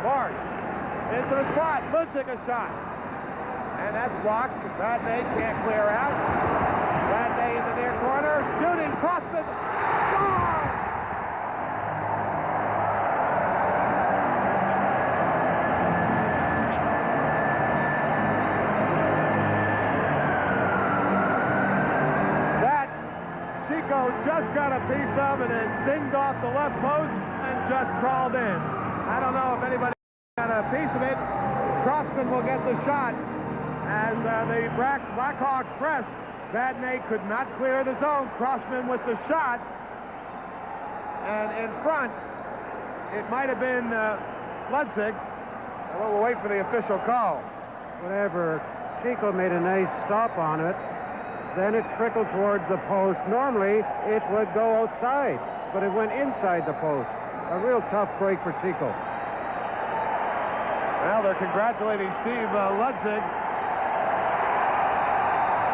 Marsh into the slot. Ludzik a shot. And that's blocked. Vadnais can't clear out. Vadnais in the near corner. Shooting. Crossman. Score! That Chico just got a piece of, and it dinged off the left post and just crawled in. I don't know if anybody got a piece of it. Crossman will get the shot as the Blackhawks press. Vadnais could not clear the zone. Crossman with the shot. And in front, it might have been Ludzik. Well, we'll wait for the official call. Whatever. Chico made a nice stop on it. Then it trickled towards the post. Normally, it would go outside, but it went inside the post. A real tough break for Chico. Well, they're congratulating Steve Ludzik.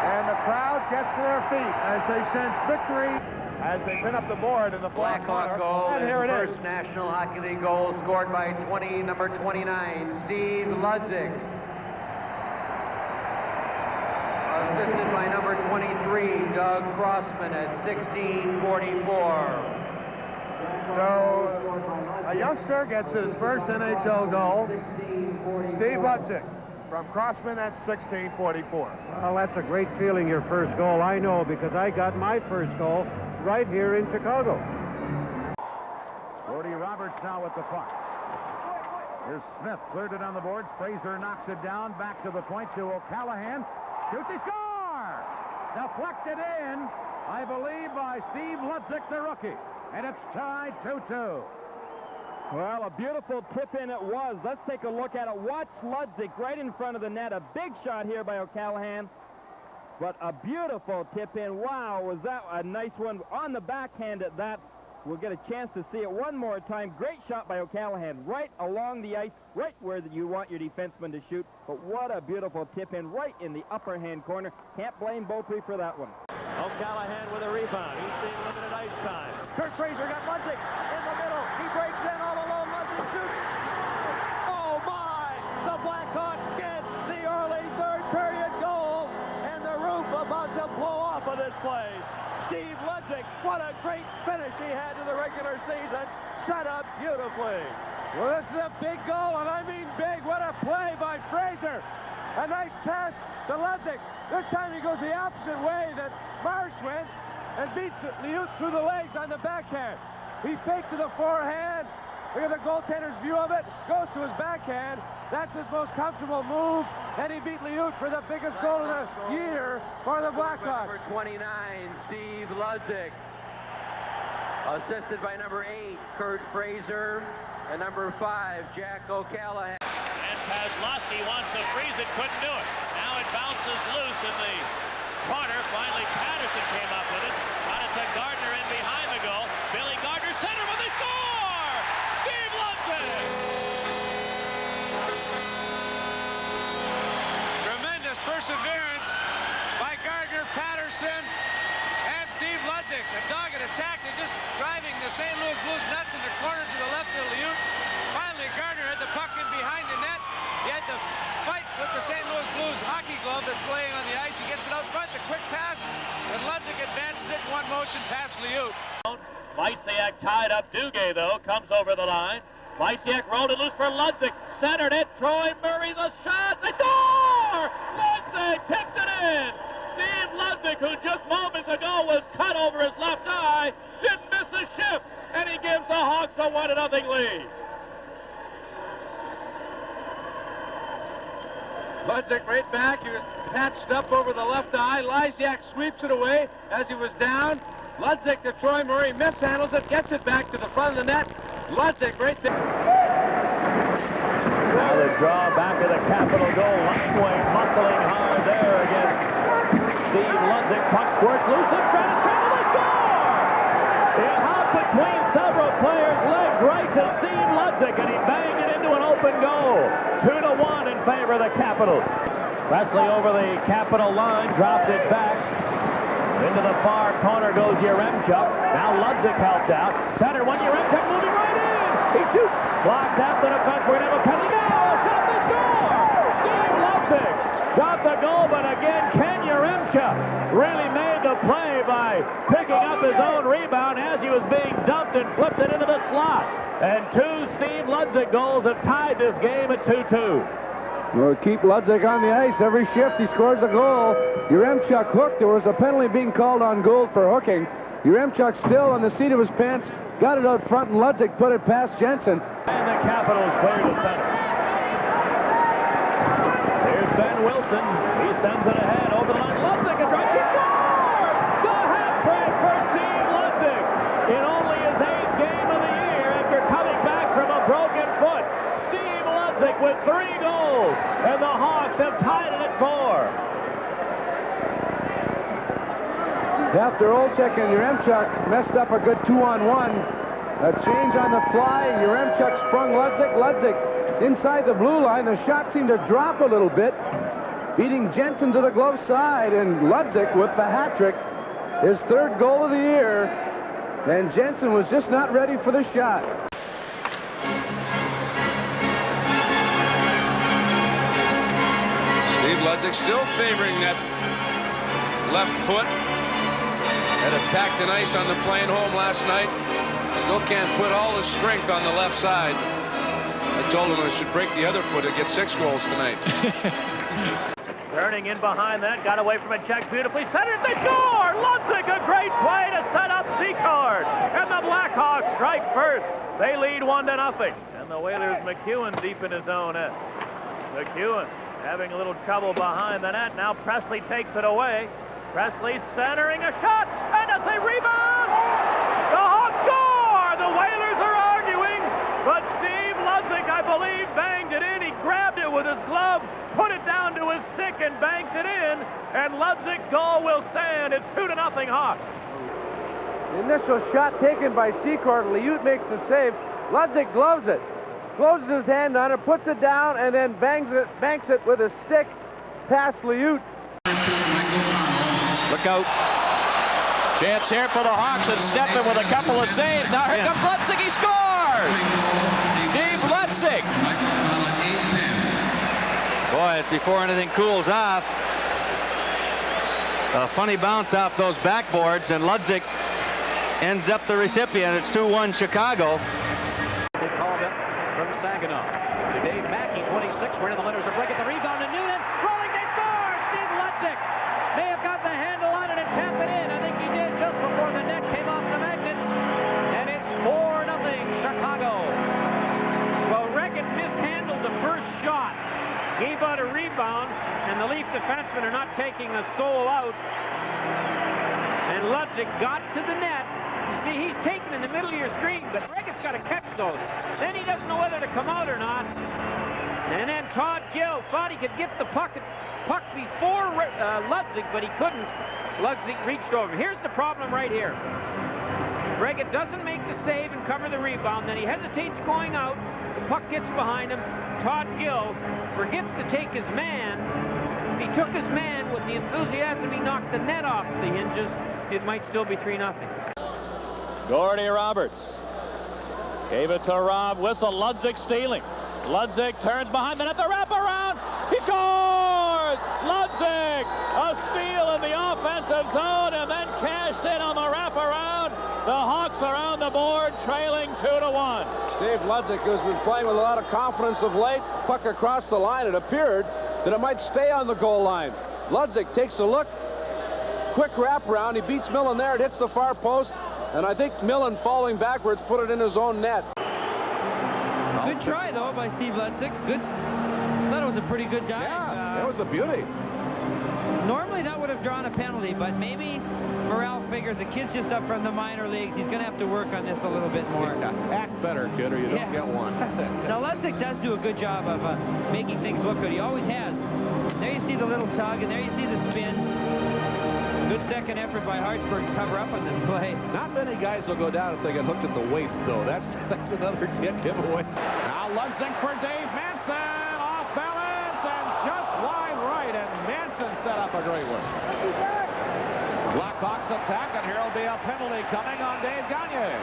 And the crowd gets to their feet as they sense victory as they pin up the board in the Blackhawk goal. And here it is. First National Hockey League goal scored by number 29, Steve Ludzik. Assisted by number 23, Doug Crossman at 16:44. So a youngster gets his first NHL goal. Steve Ludzik from Crossman at 16:44. Well, that's a great feeling, your first goal. I know, because I got my first goal right here in Chicago. Cody Roberts now with the puck. Here's Smith, cleared it on the boards. Fraser knocks it down, back to the point to O'Callahan. Shoots, he score! Deflected in, I believe, by Steve Ludzik, the rookie. And it's tied 2-2. Well, a beautiful tip-in it was. Let's take a look at it. Watch Ludzik right in front of the net. A big shot here by O'Callahan. But a beautiful tip-in. Wow, was that a nice one. On the backhand at that. We'll get a chance to see it one more time. Great shot by O'Callahan. Right along the ice. Right where you want your defenseman to shoot. But what a beautiful tip-in. Right in the upper hand corner. Can't blame Beaupre for that one. O'Callahan with a rebound. He's seeing limited ice time. Kurt Fraser got Ludzik in the middle. He breaks in all alone. Ludzik shoots. Oh my! The Blackhawks get the early third period goal, and the roof about to blow off of this place. Steve Ludzik, what a great finish he had to the regular season. Set up beautifully. Well, this is a big goal, and I mean big. What a play by Fraser. A nice pass to Ludzik. This time he goes the opposite way that Marsh went and beats Liut through the legs on the backhand. He fakes to the forehand. Look at the goaltender's view of it. Goes to his backhand. That's his most comfortable move. And he beat Liut for the biggest goal of the year for the Blackhawks. Number 29, Steve Ludzik. Assisted by number 8, Kurt Fraser. And number 5, Jack O'Callahan. And Paslowski wants to freeze it, couldn't do it. Now it bounces loose in the corner. Finally, Patterson came up with it. Got it to Gardner in behind the goal. Billy Gardner center, but they score! Steve Larmer! Tremendous perseverance by Gardner, Patterson, and Steve Ludzik. A dogged attack. They're just driving the St. Louis Blues nuts in the corner to the left of Liut. Finally, Gardner had the puck in behind the net. He had to fight with the St. Louis Blues hockey glove that's laying on the ice. He gets it out front, the quick pass, and Ludzik advances it in one motion past Liut. Weisiak tied up. Duguay, though, comes over the line. Weisiak rolled it loose for Ludzik. Centered it. Troy Murray, the shot. They score! Ludzik tipped it in. Steve Ludzik, who just moments ago was cut over his left eye, didn't miss a shift, and he gives the Hawks a 1-0 lead. Ludzik right back. He was patched up over the left eye. Lysiak sweeps it away as he was down. Ludzik to Troy Murray mishandles it, gets it back to the front of the net. Ludzik right there. Now the draw back of the Capital goal. Langway muscling hard there against Steve Ludzik. Puck squirts loose and trying to travel the score! It hopped between several players' legs right to Steve Ludzik, and he banged it into an open goal. 2-1 in favor of the Capitals. Wesley over the Capital line, dropped it back. Into the far corner goes Yaremchuk. Now Ludzik helped out. Center one, Yaremchuk moving right in. He shoots. Blocked out the defense. We're going to have a really made the play by picking up his own rebound as he was being dumped and flipped it into the slot. And 2 Steve Ludzik goals have tied this game at 2-2. We'll keep Ludzik on the ice. Every shift he scores a goal. Yaremchuk hooked. There was a penalty being called on goal for hooking. Yaremchuk still on the seat of his pants. Got it out front, and Ludzik put it past Jensen. And the Capitals clear to center. Here's Ben Wilson. He sends it ahead over the line. Ludzik is right. He scores! The hat trick for Steve Ludzik in only his 8th game of the year after coming back from a broken foot. Steve Ludzik with 3 goals, and the Hawks have tied it at 4. After Olczyk and Yaremchuk messed up a good 2-on-1. A change on the fly. Yaremchuk sprung Ludzik. Ludzik inside the blue line. The shot seemed to drop a little bit, beating Jensen to the glove side. And Ludzik with the hat trick, his 3rd goal of the year. And Jensen was just not ready for the shot. Steve Ludzik still favoring that left foot. Had it packed in ice on the plane home last night. Still can't put all his strength on the left side. I told him I should break the other foot and get 6 goals tonight. Turning in behind that, got away from it, checked beautifully, centered, they score! Ludzik, a great play to set up Seacard. And the Blackhawks strike first. They lead 1-0. And the Whalers' McEwen deep in his own end. McEwen having a little trouble behind the net. Now Presley takes it away. Presley centering a shot, and it's a rebound! The Hawks score! The Whalers are arguing, but Steve Ludzik, I believe, banged it in. He grabbed it with his glove, put it down to his stick, and banked it in, and Ludzik's goal will stand. It's 2-0 Hawks. The initial shot taken by Secord. Liut makes the save. Ludzik gloves it, closes his hand on it, puts it down, and then banks it with his stick past Liut. Look out. Chance here for the Hawks, and Steffen with a couple of saves. Now here comes Ludzik, he scores! Steve Ludzik. Boy, before anything cools off, a funny bounce off those backboards, and Ludzik ends up the recipient. It's 2-1 Chicago. They called up from Saginaw. To Dave Mackey, 26, right in the letters of break at the rebound, and Noonan rolling, they score! Steve Ludzik may have got the handle on it and tap it in. I think he did just before the net came off the magnets. And it's 4-0 Chicago. Well, Reggett mishandled the first shot. Gave out a rebound, and the Leaf defensemen are not taking the soul out. And Ludzik got to the net. You see, he's taken in the middle of your screen, but Reggett's got to catch those. Then he doesn't know whether to come out or not. And then Todd Gill thought he could get the puck before Ludzik, but he couldn't. Ludzik reached over. Here's the problem right here. Reggett doesn't make the save and cover the rebound. Then he hesitates going out. The puck gets behind him. Todd Gill forgets to take his man. If he took his man with the enthusiasm, he knocked the net off the hinges. It might still be 3-0. Gordy Roberts gave it to Rob. Whistle. Ludzik stealing. Ludzik turns behind the net. The wraparound. He scores! Ludzik, a steal in the offensive zone, and then cashed in on the wraparound. The Hawks are on the board, trailing 2-1. Steve Ludzik, who's been playing with a lot of confidence of late, puck across the line. It appeared that it might stay on the goal line. Ludzik takes a look, quick wraparound. He beats Millen there. It hits the far post, and I think Millen, falling backwards, put it in his own net. Good try, though, by Steve Ludzik. Good. Thought it was a pretty good dive. Yeah, it was a beauty. Normally that would have drawn a penalty, but maybe Morrell figures the kid's just up from the minor leagues. He's going to have to work on this a little bit more. Yeah, act better, kid, or you don't get one. Now, Ludzik does do a good job of making things look good. He always has. There you see the little tug, and there you see the spin. Good second effort by Hartsburg to cover up on this play. Not many guys will go down if they get hooked at the waist, though. That's another giveaway. Now Ludzik for Dave Manson. Off balance and just wide right. And Manson set up a great one. Blackhawks attack, and here will be a penalty coming on Dave Gagne.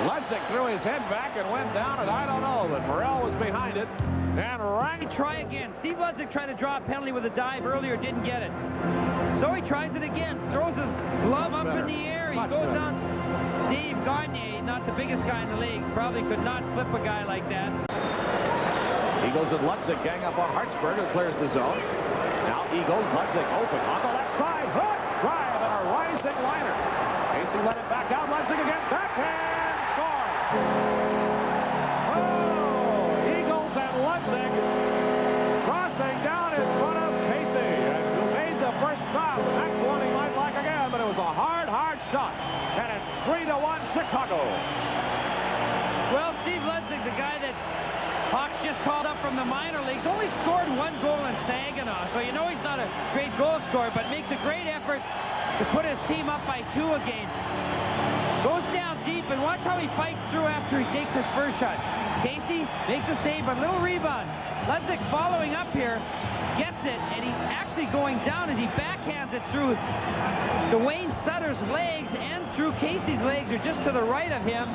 Ludzik threw his head back and went down, and I don't know that Morrell was behind it. And right. Try again. Steve Ludzik tried to draw a penalty with a dive earlier, didn't get it. So he tries it again, throws his glove up in the air. He goes down. Dave Gagner, not the biggest guy in the league, probably could not flip a guy like that. Eagles and Ludzik gang up on Hartsburg, who clears the zone. Now Eagles, Ludzik open on the left side. Hook, drive, and a rising liner. Casey let it back out. Ludzik again. Backhand, score. Oh, Eagles and Ludzik crossing down in front of Casey, and who made the first stop. The next one he might like again, but it was a hard shot. And it's 3-1 Chicago. Well, Steve Ludzik, the guy that Hawks just called up from the minor leagues, only scored 1 goal in Saginaw, so you know he's not a great goal scorer, but makes a great effort to put his team up by 2 again. Goes down deep, and watch how he fights through after he takes his first shot. Casey makes a save, but a little rebound. Ludzik following up here, gets it, and he's actually going down as he backhands it through Dwayne Sutter's legs and through Casey's legs, or just to the right of him.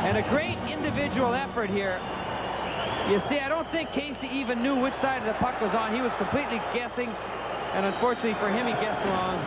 And a great individual effort here. You see, I don't think Casey even knew which side of the puck was on. He was completely guessing, and unfortunately for him, he guessed wrong.